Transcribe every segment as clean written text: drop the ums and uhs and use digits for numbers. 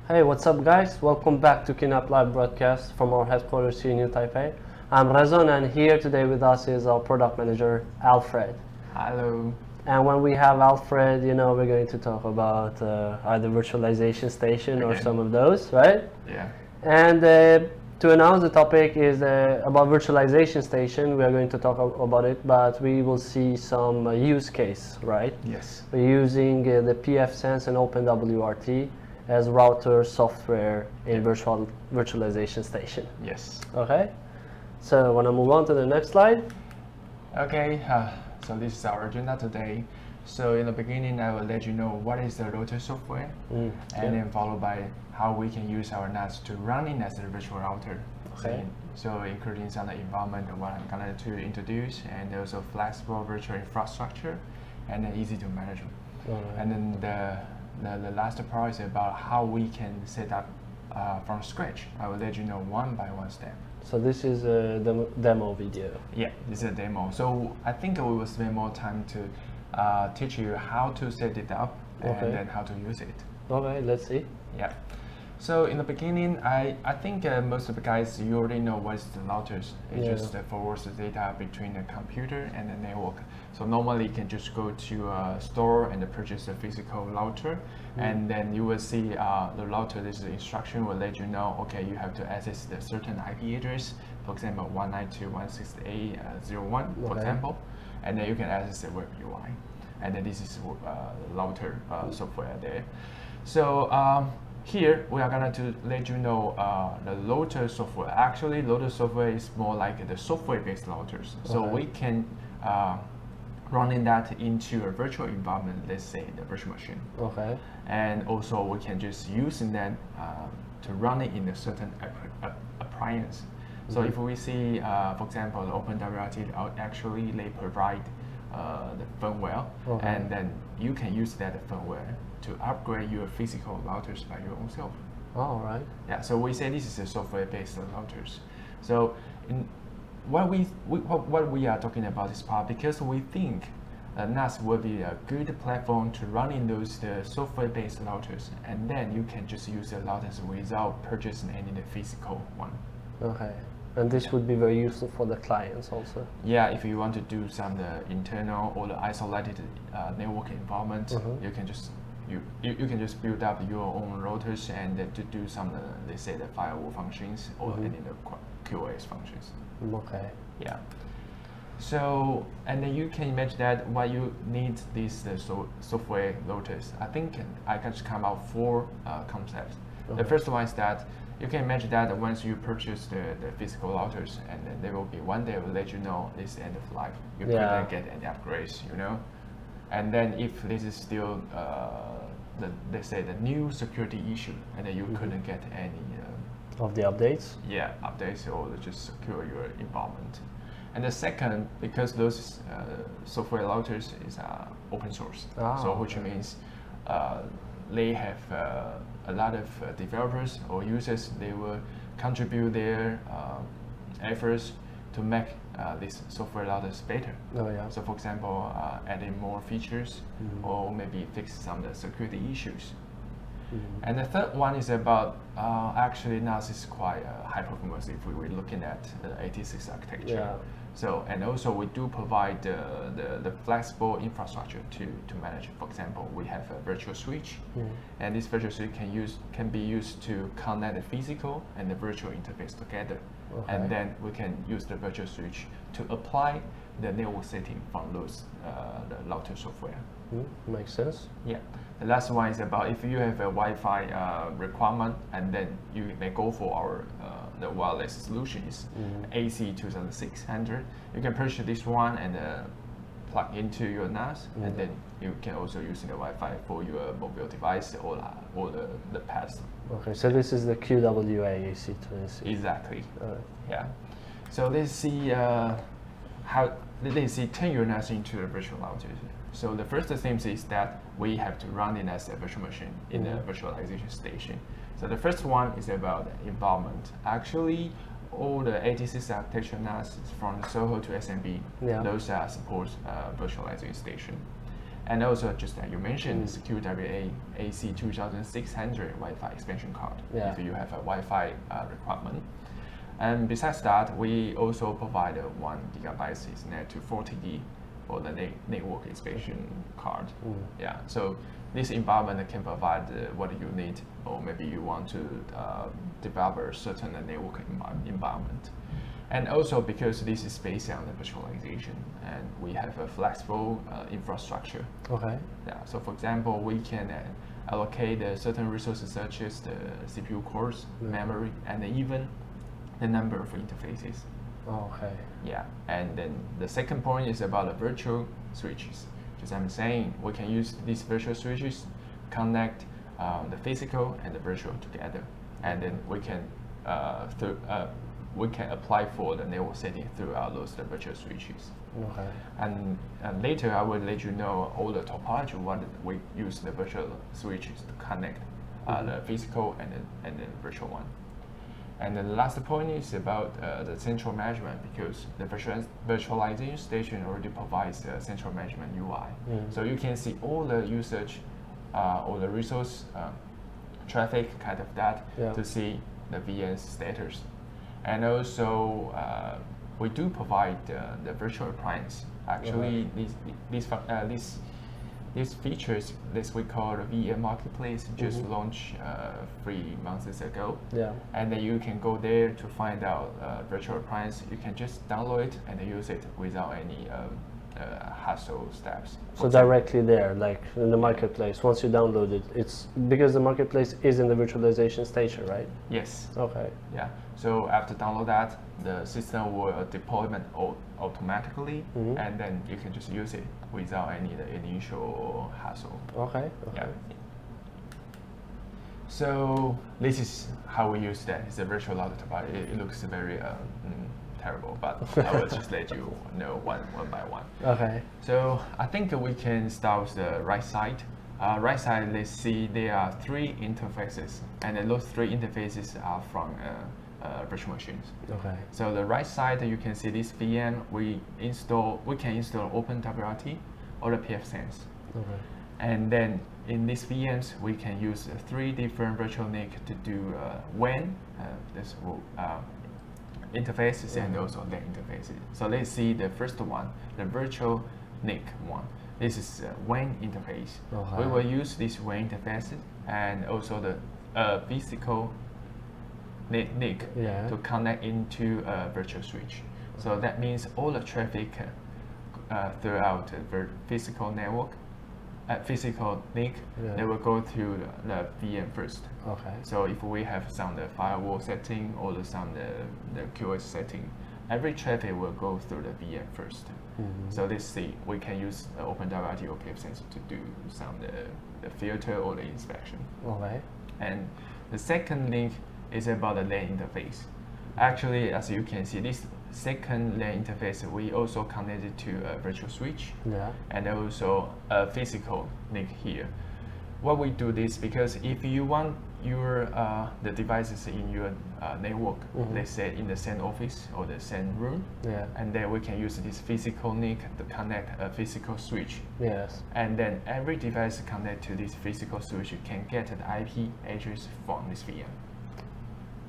Hey, what's up guys? Welcome back to QNAP live broadcast from our headquarters here in New Taipei. I'm Razon and here today with us is our product manager, Alfred. Hello. And when we have Alfred, we're going to talk about either Virtualization Station or some of those, right? Yeah. And to announce the topic is about Virtualization Station. We are going to talk about it, but we will see some use case, right? Yes. We're using the pfSense and OpenWrt as router software in Virtualization Station. Yes. Okay, so want to move on to the next slide? Okay, so this is our agenda today. So in the beginning, I will let you know what is the router software, and then followed by how we can use our NAS to run it as a virtual router. Okay. So including some of the environment what I'm going to introduce, and also flexible virtual infrastructure, and then easy to manage. And then the last part is about how we can set up from scratch. I will let you know one by one step. So this is a demo video. Yeah, this is a demo. So I think we will spend more time to teach you how to set it up and then how to use it. Okay, let's see. Yeah. So in the beginning, I think most of the guys, you already know what is the routers. It just forwards the data between the computer and the network. So normally you can just go to a store and purchase a physical router, and then you will see the router, this instruction will let you know, okay, you have to access the certain IP address, for example, 192.168.0.1, for example, and then you can access the web UI. And then this is router software there. So here we are going to let you know the router software. Actually, router software is more like the software-based routers. So we can running that into a virtual environment, let's say the virtual machine. Okay. And also we can just use that to run it in a certain appliance. So if we see, for example, the OpenWrt, actually they provide the firmware, and then you can use that firmware to upgrade your physical routers by your own self. All right. Yeah, so we say this is a software-based routers. So what we are talking about this part, because we think NAS will be a good platform to run in those software-based routers, and then you can just use the routers without purchasing any physical one. Okay. And this would be very useful for the clients also. Yeah, if you want to do some internal or the isolated network environment, you can just you can just build up your own routers and to do some let's say the firewall functions or any of the QoS functions. Okay. Yeah. So and then you can imagine that why you need these software routers. I think I can just come out 4 concepts. The first one is that you can imagine that once you purchase the physical routers, and then there will be one day will let you know this end of life. You couldn't get any upgrades, And then if this is still let's say the new security issue, and then you couldn't get any of the updates. Yeah, updates or just secure your environment. And the second, because those software routers is open source, which means they have a lot of developers or users. They will contribute their efforts to make these software routers better. So for example, adding more features or maybe fix some of the security issues. And the third one is about actually NAS is quite high performance if we were looking at the 86 architecture. So and also we do provide the flexible infrastructure to manage. For example, we have a virtual switch, and this virtual switch can be used to connect the physical and the virtual interface together, and then we can use the virtual switch to apply the network setting from those the router software. Makes sense. Yeah. The last one is about if you have a Wi-Fi requirement, and then you may go for our the wireless solutions, AC 2600. You can purchase this one and plug into your NAS, and then you can also use the Wi-Fi for your mobile device or the pads. Okay, so this is the QWA AC26. Exactly. Yeah. So let's see turn your NAS into a virtual router. So the first thing is that we have to run it as a virtual machine in a virtualization station. So the first one is about the environment. Actually, all the 86 architecture NAS from Soho to SMB, those support virtualization station. And also, just like you mentioned, it's QWA AC 2600 Wi-Fi expansion card if you have a Wi-Fi requirement. And besides that, we also provide a 1 gigabyte Ethernet to 40G for the network expansion card. Yeah, so this environment can provide what you need, or maybe you want to develop a certain network environment. And also because this is based on the virtualization, and we have a flexible infrastructure. Okay. Yeah. So for example, we can allocate certain resources such as the CPU cores, memory, and even the number of interfaces. Okay. Yeah. And then the second point is about the virtual switches. As I'm saying, we can use these virtual switches, connect the physical and the virtual together, and then we can apply for the network setting throughout those virtual switches. Okay. And later I will let you know all the topology what we use the virtual switches to connect the physical and the virtual one. And the last point is about the central management, because the virtualization station already provides the central management UI. So you can see all the usage, all the resource traffic, kind of that, to see the VM status. And also, we do provide the virtual appliance. Actually, these features, this we call the VM Marketplace, just launched 3 months ago. Yeah. And then you can go there to find out virtual appliance. You can just download it and use it without any hassle steps. So directly there, like in the marketplace, once you download it, it's because the marketplace is in the virtualization station, right? Yes. Okay. Yeah. So after download that, the system will deploy it automatically, and then you can just use it without any initial hassle. Okay. Yeah. So this is how we use that. It's a virtual router, but it looks very terrible, but I will just let you know one by one. Okay. So I think we can start with the right side. Right side, let's see, there are 3 interfaces, and then those 3 interfaces are from virtual machines. Okay. So the right side, you can see this VM. We can install OpenWrt or the pfSense. Okay. And then in these VMs, we can use 3 different virtual NIC to do WAN. This will interfaces and also LAN interfaces. So let's see the first one, the virtual NIC one. This is WAN interface. We will use this WAN interface and also the physical NIC to connect into a virtual switch. So that means all the traffic throughout the physical network, physical NIC, they will go through the VM first. Okay. So if we have some the firewall setting or some the QoS setting, every traffic will go through the VM first. So let's see, we can use OpenWrt or pfSense to do some the filter or the inspection. Okay. And the second link is about the LAN interface. Actually, as you can see, this second LAN interface, we also connected to a virtual switch and also a physical NIC here. Why we do this, because if you want your the devices in your network, let's say in the same office or the same room, and then we can use this physical NIC to connect a physical switch. Yes. And then every device connect to this physical switch can get an IP address from this VM.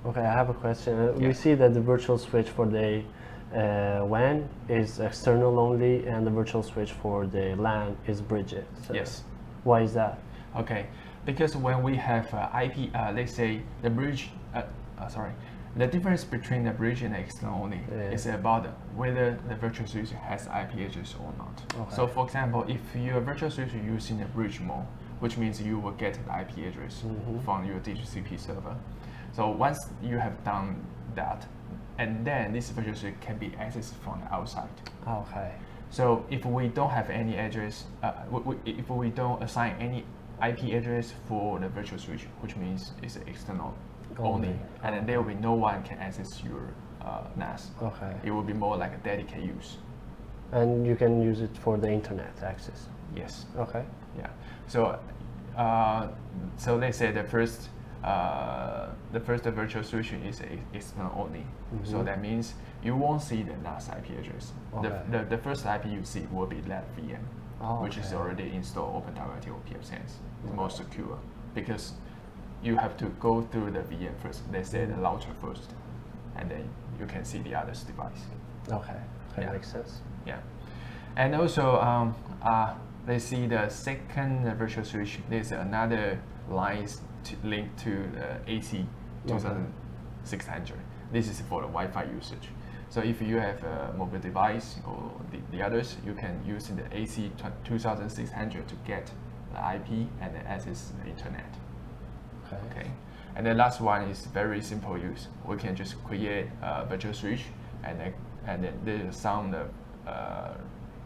Okay, I have a question. We see that the virtual switch for the WAN is external only, and the virtual switch for the LAN is bridged. So yes. Why is that? Okay, because when we have IP, let's say the bridge, the difference between the bridge and the external only is about whether the virtual switch has IP address or not. Okay. So for example, if your virtual switch is using the bridge mode, which means you will get the IP address from your DHCP server. So once you have done that, and then this virtual switch can be accessed from the outside. Okay. So if we don't have any address, if we don't assign any IP address for the virtual switch, which means it's external only, and then there will be no one can access your NAS. Okay. It will be more like a dedicated use. And you can use it for the internet access. Yes. Okay. Yeah. So, so let's say the first virtual switch is external only. So that means you won't see the NAS IP address. Okay. The first IP you see will be that VM. which is already installed OpenWrt or pfSense. It's more secure because you have to go through the VM first. Let's say the router first, and then you can see the other's device. Okay, makes sense. Yeah, and also let's see the second virtual switch. There's another line linked to the AC 2600. This is for the Wi-Fi usage. So if you have a mobile device or the others, you can use the AC 2600 to get the IP and then access the internet. Okay. And the last one is very simple use. We can just create a virtual switch and then there's some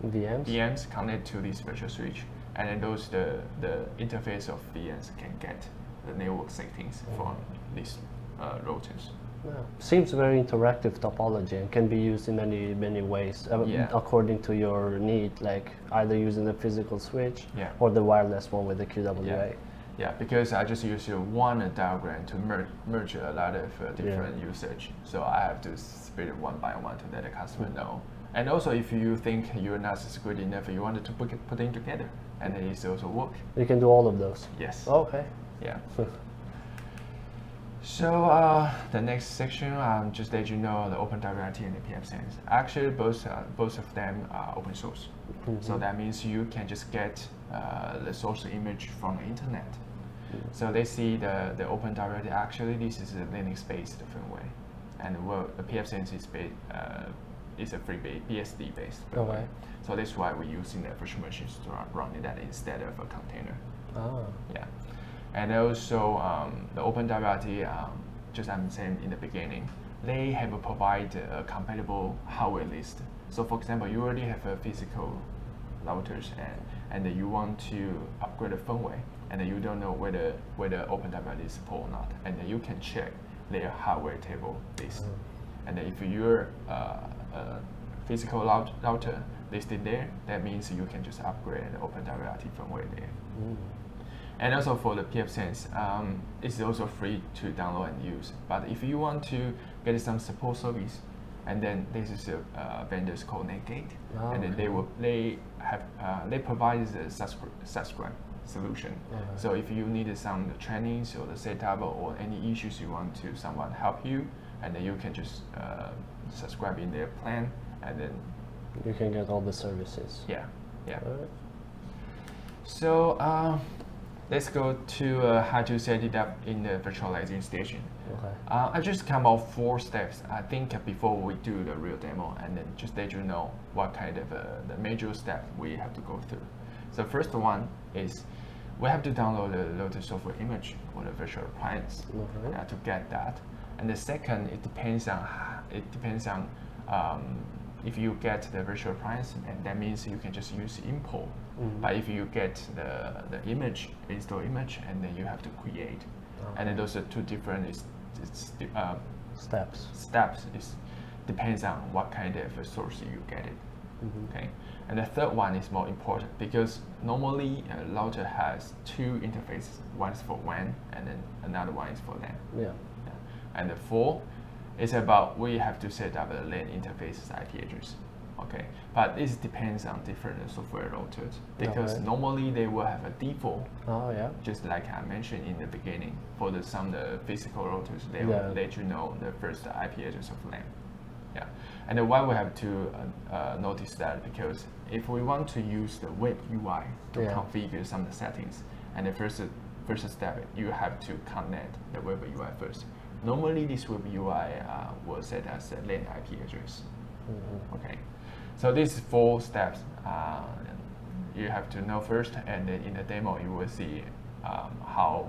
VMs connect to this virtual switch, and then the interface of VMs can get the network settings from these routers. Yeah. Seems very interactive topology and can be used in many ways according to your need, like either using the physical switch or the wireless one with the QWA. Yeah, because I just use one diagram to merge a lot of different usage, so I have to split it one by one to let the customer know. And also, if you think you're not good enough, you wanted to put it together, and then it's also work. You can do all of those. Yes. Okay. Yeah. So the next section, just let you know the OpenWrt and the pfSense. Actually, both of them are open source. So that means you can just get the source image from the internet. So they see the OpenWrt. Actually, this is a Linux-based firmware, and the pfSense is a free BSD-based firmware. So that's why we're using the virtual machines to run that instead of a container. Yeah. And also the OpenWrt, just I'm saying in the beginning, they have provided a compatible hardware list. So for example, you already have a physical routers and you want to upgrade the firmware, and you don't know whether OpenWrt is support or not, and then you can check their hardware table list. And if your physical router listed there, that means you can just upgrade the OpenWrt firmware there. And also for the pfSense, it's also free to download and use. But if you want to get some support service, and then this is a vendors called Netgate, and then they provide the subscribe solution. So if you need some trainings or the setup or any issues you want to someone help you, and then you can just subscribe in their plan, and then you can get all the services. Yeah. So let's go to how to set it up in the Virtualization Station. I just come out 4 steps, I think, before we do the real demo, and then just let you know what kind of the major step we have to go through. So first one is we have to download the local software image or the virtual appliance to get that. And the second, it depends on if you get the virtual appliance, and that means you can just use import. But if you get the image, install image, and then you have to create. And then those are 2 different steps. It depends on what kind of source you get it. Okay. And the third one is more important because normally a router has 2 interfaces. One is for WAN, and then another one is for LAN. And the 4 is about we have to set up a LAN interface's IP address. Okay, but this depends on different software routers because normally they will have a default. Just like I mentioned in the beginning, for some physical routers, they will let you know the first IP address of LAN. And then why we have to notice that, because if we want to use the web UI to configure some of the settings, and the first step, you have to connect the web UI first. Normally, this web UI will set as a LAN IP address. Okay, so these 4 steps you have to know first, and then in the demo you will see how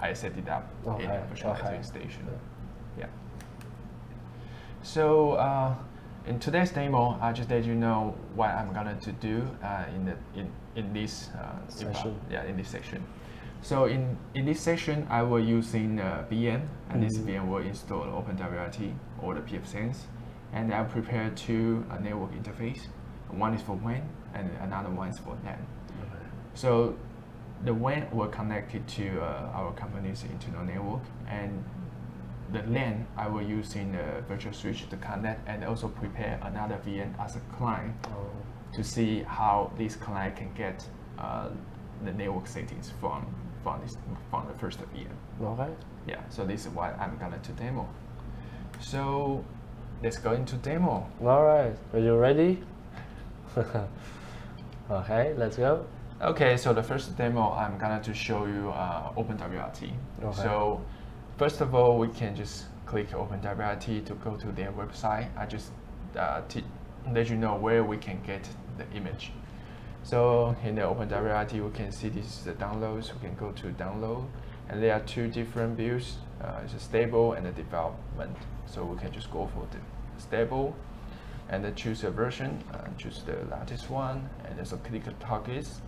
I set it up in the Virtualization Station. So in today's demo, I just let you know what I'm going to do in this section. In this section. So in this section, I will using VM, and this VM will install OpenWrt or the pfSense, and I'll prepare 2 network interface. One is for WAN, and another one is for LAN. So the WAN will connect it to our company's internal network, and the LAN I will use in the virtual switch to connect and also prepare another VM as a client to see how this client can get the network settings from the first VM. Okay. Yeah, so this is what I'm gonna to demo. So let's go into demo. All right, are you ready? Okay, let's go. Okay, so the first demo I'm gonna to show you OpenWrt. Okay. So first of all, we can just click OpenWrt to go to their website. I just let you know where we can get the image. So in the OpenWrt, we can see this is the downloads. We can go to download, and there are two different views. It's a stable and a development. So we can just go for the stable, and then choose a version. Choose the latest one, and also click targets.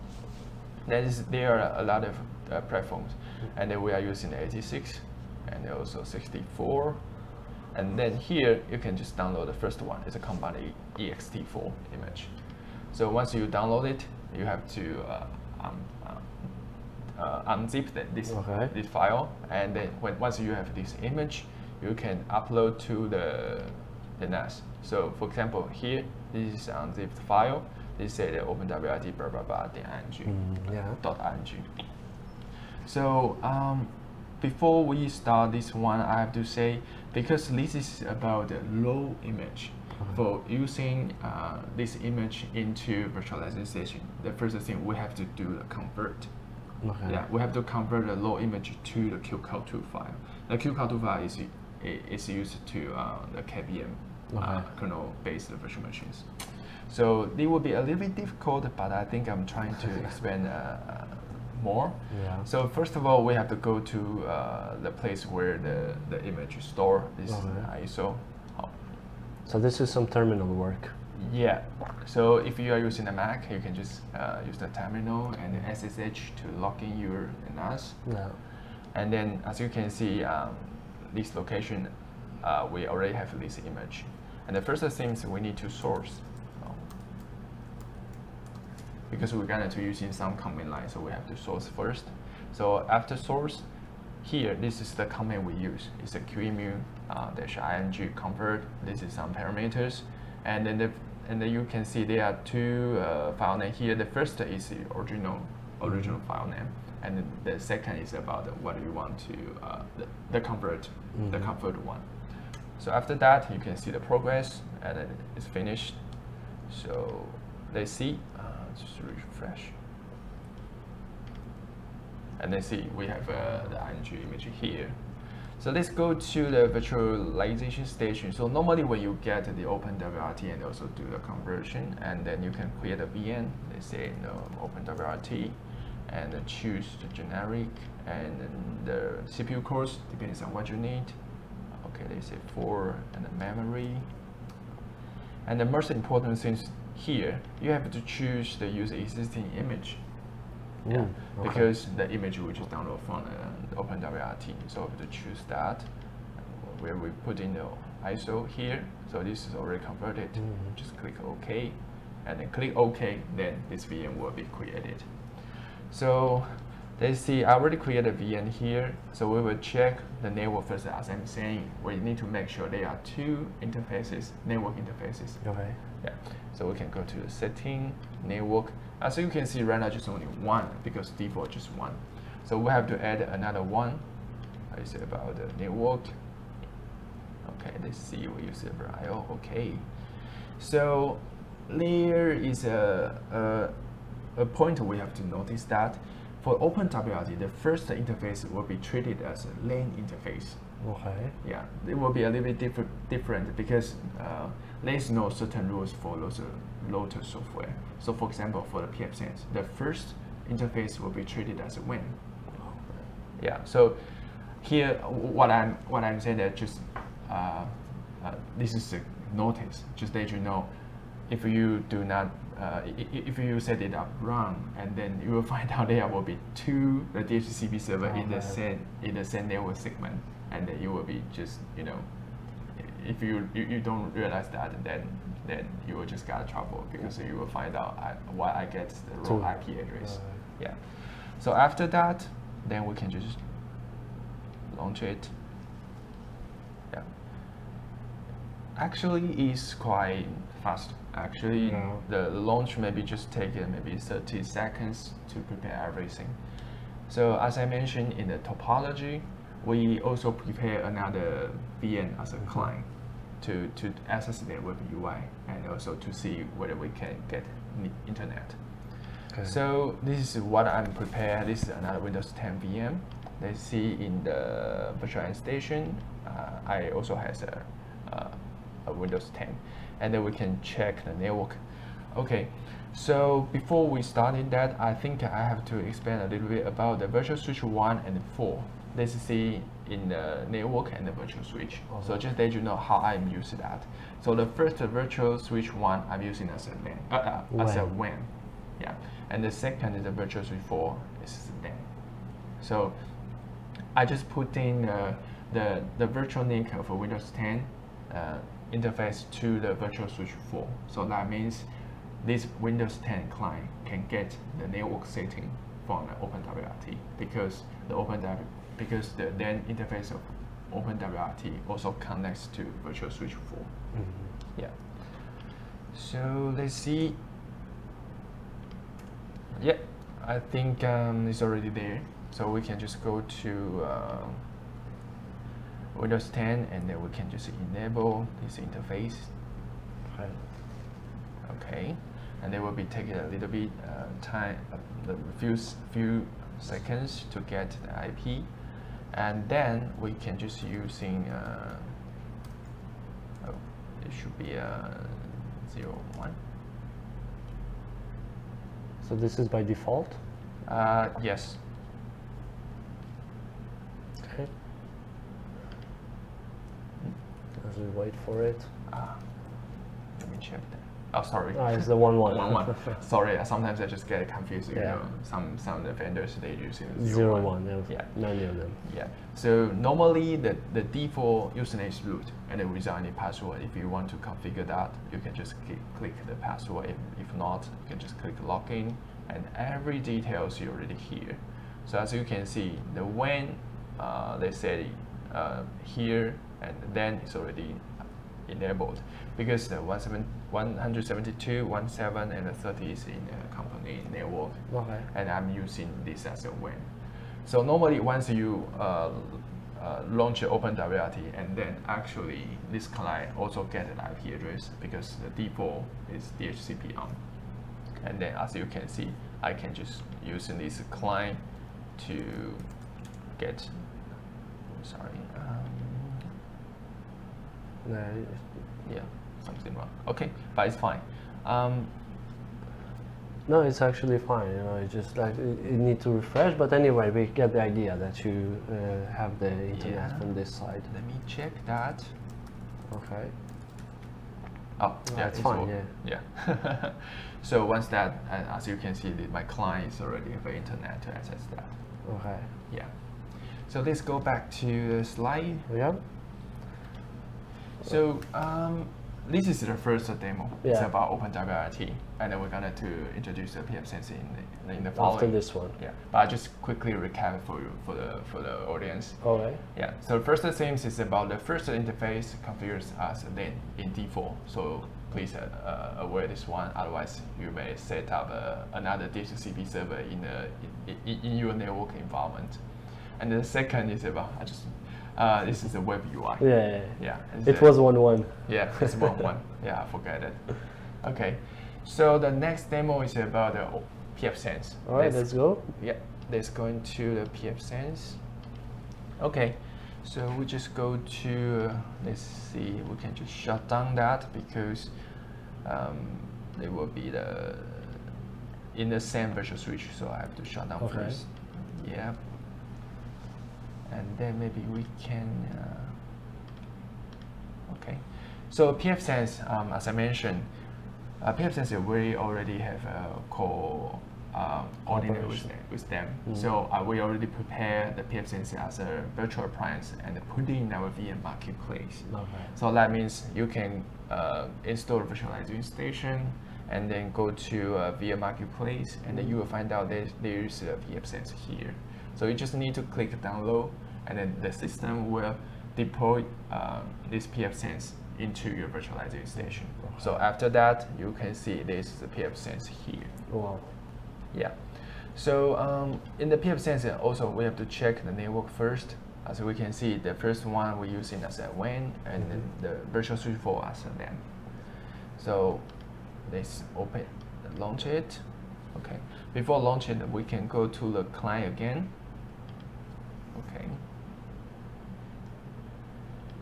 There are a lot of platforms, and then we are using the 86 and also 64. And then here you can just download the first one. It's a Combat ext4 image. So once you download it, you have to unzip this file, and then once you have this image, you can upload to the NAS. So for example, here this is unzipped file. This say the OpenWrt blah blah blah .img. So before we start this one, I have to say, because this is about the low image, for using this image into Virtualization Station, the first thing we have to do the convert. Okay. Yeah, we have to convert the low image to the qcall2 file. The qcall2 file is used to the KVM kernel-based virtual machines. So it will be a little bit difficult, but I think I'm trying to explain more. Yeah. So first of all, we have to go to the place where the image is stored. This is ISO. So this is some terminal work. Yeah. So if you are using a Mac, you can just use the terminal and the SSH to log in your NAS. Yeah. And then, as you can see, this location, we already have this image. And the first thing we need to source, because we're going to using some command line, so we have to source first. So after source, here, this is the command we use. It's a qemu-img convert. This is some parameters, and then you can see there are two file names here. The first is the original file name, and then the second is about what we want to the convert one. So after that, you can see the progress, and then it's finished. So let's see. Just refresh. And then see we have the img image here. So let's go to the virtualization station. So normally when you get the OpenWrt and also do the conversion, and then you can create a VM. Let's say OpenWrt, and then choose the generic, and then the CPU cores depends on what you need. Okay, let's say 4, and the memory. And the most important thing here, you have to choose the user existing image. Yeah, because the image we just download from the OpenWrt. So we have to choose that, where we put in the ISO here. So this is already converted. Just click OK, and then click OK. Then this VM will be created. So let's see. I already created a VM here. So we will check the network first. As I'm saying, we need to make sure there are two interfaces, network interfaces. Okay. Yeah. So we can go to the setting, network. As you can see right now, just only one, because default just one. So we have to add another one. I say about the network. Okay, let's see. We use the IO. Okay. So there is a point we have to notice that for OpenWrt, the first interface will be treated as a LAN interface. Okay. Yeah, it will be a little bit different because there is no certain rules for loader software. So for example, for the pfSense, the first interface will be treated as a WAN. Yeah. So here, what I'm saying that just this is a notice, just let you know, if you do not if you set it up wrong, and then you will find out there will be two the DHCP server in the same network segment, and then you will be just, you know, if you don't realize that, then you will just get trouble, because you will find out why I get the wrong IP address. Yeah. So after that, then we can just launch it. Actually, it's quite fast. Actually, the launch maybe just take maybe 30 seconds to prepare everything. So as I mentioned in the topology, we also prepare another VM as a client to access the web UI and also to see whether we can get internet. Okay. So this is what I'm prepared. This is another Windows 10 VM. Let's see in the Virtualization Station. I also has a Windows 10, and then we can check the network. Okay, so before we started that, I think I have to explain a little bit about the virtual switch 1 and 4. Let's see in the network and the virtual switch. So just let you know how I'm using that. So the first virtual switch 1 I'm using as a WAN. Yeah, and the second is the virtual switch 4 is LAN. So I just put in the virtual NIC of a Windows 10 interface to the virtual switch 4. So that means this Windows 10 client can get the network setting from the OpenWrt because the LAN interface of OpenWrt also connects to virtual switch 4. Yeah. So let's see. Yeah, I think it's already there. So we can just go to Windows 10 and then we can just enable this interface. Okay, and they will be taking a little bit time, few seconds to get the IP, and then we can just using it should be 01. So this is by default? Yes. Okay. As we wait for it. Let me check that. Oh, sorry. It's the 11. 11. Sorry, sometimes I just get confused. You know, some of the vendors they use 01. Yeah, many of them. Yeah. So normally the default username is root, and then without any password. If you want to configure that, you can just click the password. If not, you can just click login, and every details you already here. So as you can see, the WAN they say here, and then it's already enabled because the 172, 17, and the 30 is in the company network. Okay. And I'm using this as a WAN. So normally once you launch OpenWrt, and then actually this client also get an IP address because the default is DHCP on. And then as you can see, I can just using this client to get, yeah, something wrong. Okay, but it's fine. No, it's actually fine. You know, it's just like it need to refresh. But anyway, we get the idea that you have the internet from this side. Let me check that. Okay. Oh, yeah, it's fine. Yeah. So once that, as you can see, my client is already have the internet to access that. Okay. Yeah. So let's go back to the slide. Yeah. So this is the first demo. Yeah. It's about OpenWrt, and then we're gonna to introduce the pfSense in the following. After this one. Yeah. But I just quickly recap for you for the audience. Okay. Yeah. So the first things is about the first interface configures as LAN in default. So please aware this one. Otherwise, you may set up another DHCP server in your network environment. And the second is about this is a web UI. Yeah. It was 1.1. Yeah, it's 1.1. Yeah, I forgot it. Okay, so the next demo is about the pfSense. All right, let's go. Yeah, let's go into the pfSense. Okay, so we just go to, let's see, we can just shut down that because they will be in the same virtual switch, so I have to shut down first. Yeah. And then maybe we can, okay. So pfSense, as I mentioned, pfSense we already have a coordinate with them. So we already prepare the pfSense as a virtual appliance and put it in our VM marketplace. Okay. So that means you can install a Virtualization Station and then go to VM marketplace, and then you will find out there's a pfSense here. So you just need to click download, and then the system will deploy this pfSense into your virtualization station. Okay. So after that, you can see this is the pfSense here. Wow. Yeah. So in the pfSense also we have to check the network first. As we can see, the first one we're using as a WAN, and then the virtual switchboard as a LAN. So let's launch it. Okay. Before launching it, we can go to the client again. Okay.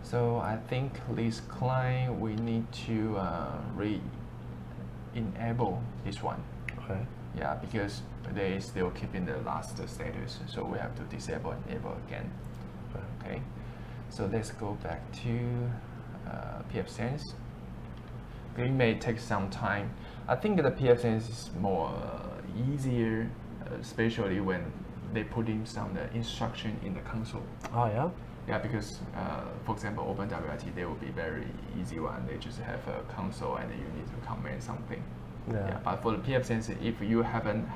So I think this client we need to re-enable this one. Okay. Yeah, because they still keeping the last status, so we have to disable and enable again. Okay. So let's go back to pfSense. It may take some time. I think the pfSense is more easier, especially when they put in some instruction in the console. Oh yeah. Yeah, because for example, OpenWrt, they will be very easy one. They just have a console and you need to command something. Yeah. But for the pfSense, if you haven't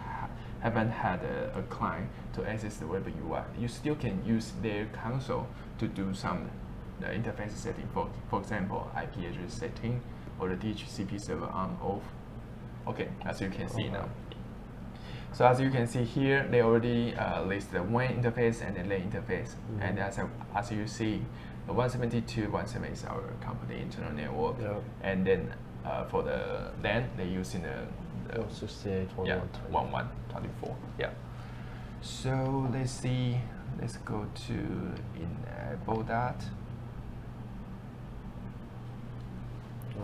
had a client to access the web UI, you still can use their console to do some interface setting. For example, IP address setting or the DHCP server on off. Okay, as you can see now. So as you can see here, they already list the WAN interface and the LAN interface. And as you see, the 172.1.7 is our company internal network. And then for the LAN, they're using the 68.1.1.24. Yeah. So let's see. Let's go to enable that.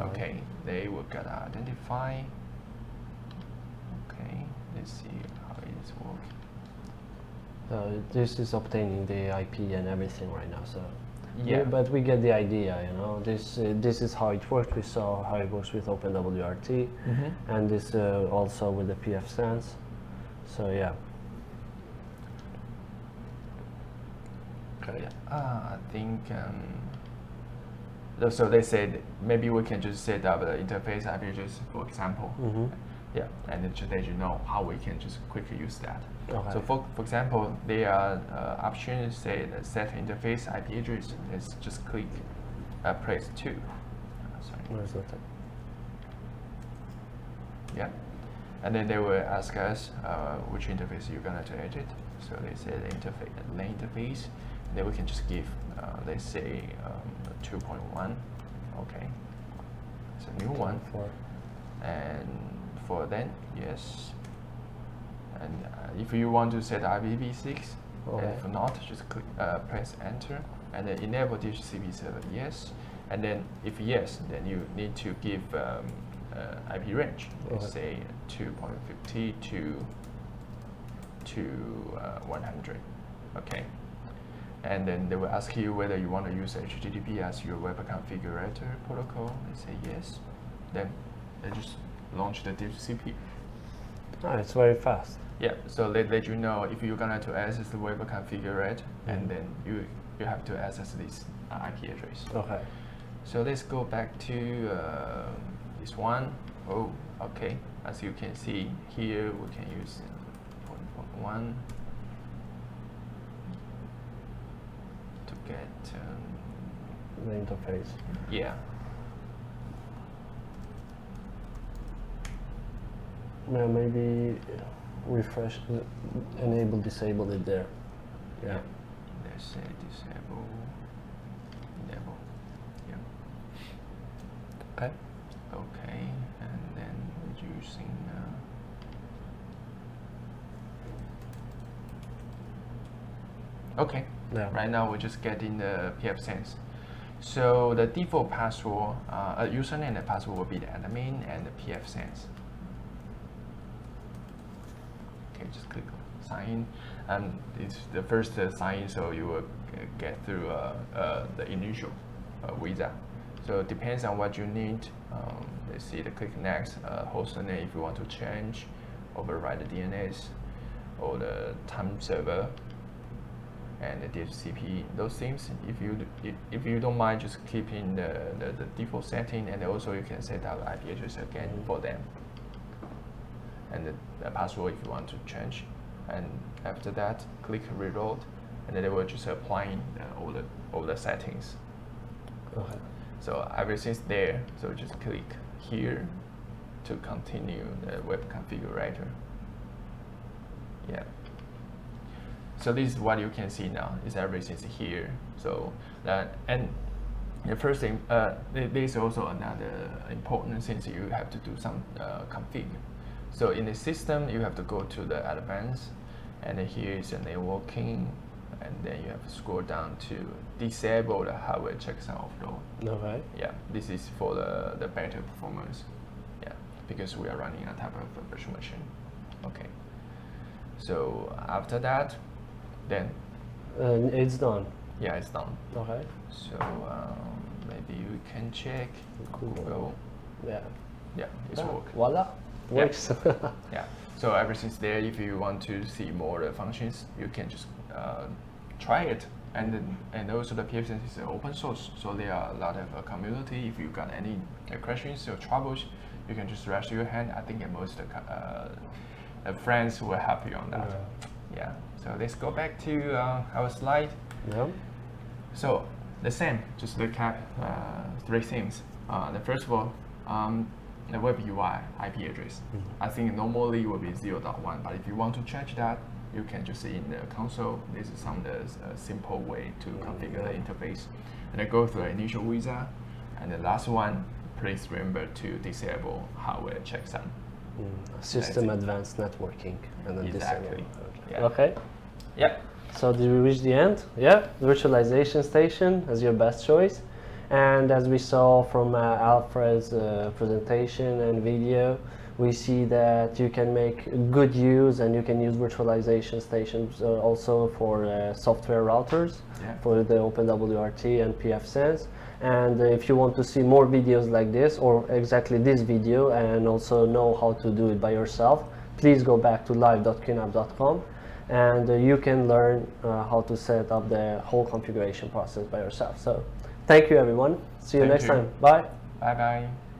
Okay, they will get identify. Okay, let's see how it is working. So this is obtaining the IP and everything right now. So yeah, but we get the idea. You know, this is how it works. We saw how it works with OpenWrt, and this also with the pfSense. So yeah. Okay. I think. So they said maybe we can just set up the interface IP address, for example. Yeah, and then just let you know how we can just quickly use that. Okay. So for example, there are options say the set interface IP address. Let's just click press 2. Sorry. Where's that? Yeah, and then they will ask us which interface you're gonna to edit. So they say the interface, LAN interface. Then we can just give, let's say, 2.1. Okay, it's a new one. And for then, yes. And if you want to set IPv6, and if not, just click, press enter, and then enable DHCP server, yes. And then if yes, then you need to give IP range. Let's say 2.50 to 100. Okay. And then they will ask you whether you want to use HTTP as your web configurator protocol. They say yes. Then they just launch the DHCP. Oh, it's very fast. Yeah, so they let you know if you're going to access the web configurator, and then you have to access this IP address. Okay. So let's go back to this one. Oh, okay. As you can see here, we can use 1.1. Get the interface. Yeah. Yeah, maybe refresh, enable, disable it there. Yeah. Let's say disable, enable. Yeah. Okay. Okay, and then using. Okay. Yeah. Right now we're just getting the pfSense. So the default password, username and password will be the admin and the pfSense. Okay, just click sign in, and it's the first sign in, so you will get through the initial visa. So it depends on what you need. Let's see, the click next, host name if you want to change, override the DNS, or the time server, and the DHCP, those things. If you don't mind, just keeping the default setting, and also you can set up IP address again for them, and the password if you want to change. And after that, click reload, and then they will just applying all the settings. Okay. So everything's there. So just click here to continue the web configurator. Yeah. So this is what you can see now. Is everything's here. So and the first thing, there is also another important thing. You have to do some config. So in the system, you have to go to the advanced, and then here is the networking, and then you have to scroll down to disable the hardware checksum overload. Okay. Yeah, this is for the better performance. Yeah, because we are running on top of a virtual machine. Okay. So after that, then it's done. Yeah, it's done. Okay. So maybe you can check Google. Yeah. Yeah, it's work. Voila. Works. Yeah. So everything's there. If you want to see more functions, you can just try it. And also the pfSense is open source, so there are a lot of community. If you got any questions or troubles, you can just raise your hand. I think most friends will help you on that. Yeah. So let's go back to our slide. Yeah. So the same, just recap three things. The first of all, the web UI IP address. I think normally it will be 0.1, but if you want to change that, you can just see in the console. This is some simple way to configure the interface. And then go through the initial wizard. And the last one, please remember to disable hardware checksum. System advanced networking, and then exactly. Yeah. Okay. Yeah. So did we reach the end? Yeah. Virtualization Station as your best choice. And as we saw from Alfred's presentation and video, we see that you can make good use, and you can use virtualization stations also for software routers, for the OpenWrt and pfSense. And if you want to see more videos like this, or exactly this video, and also know how to do it by yourself, please go back to live.qnap.com, and you can learn how to set up the whole configuration process by yourself. So thank you, everyone. See you next time. Bye. Bye-bye.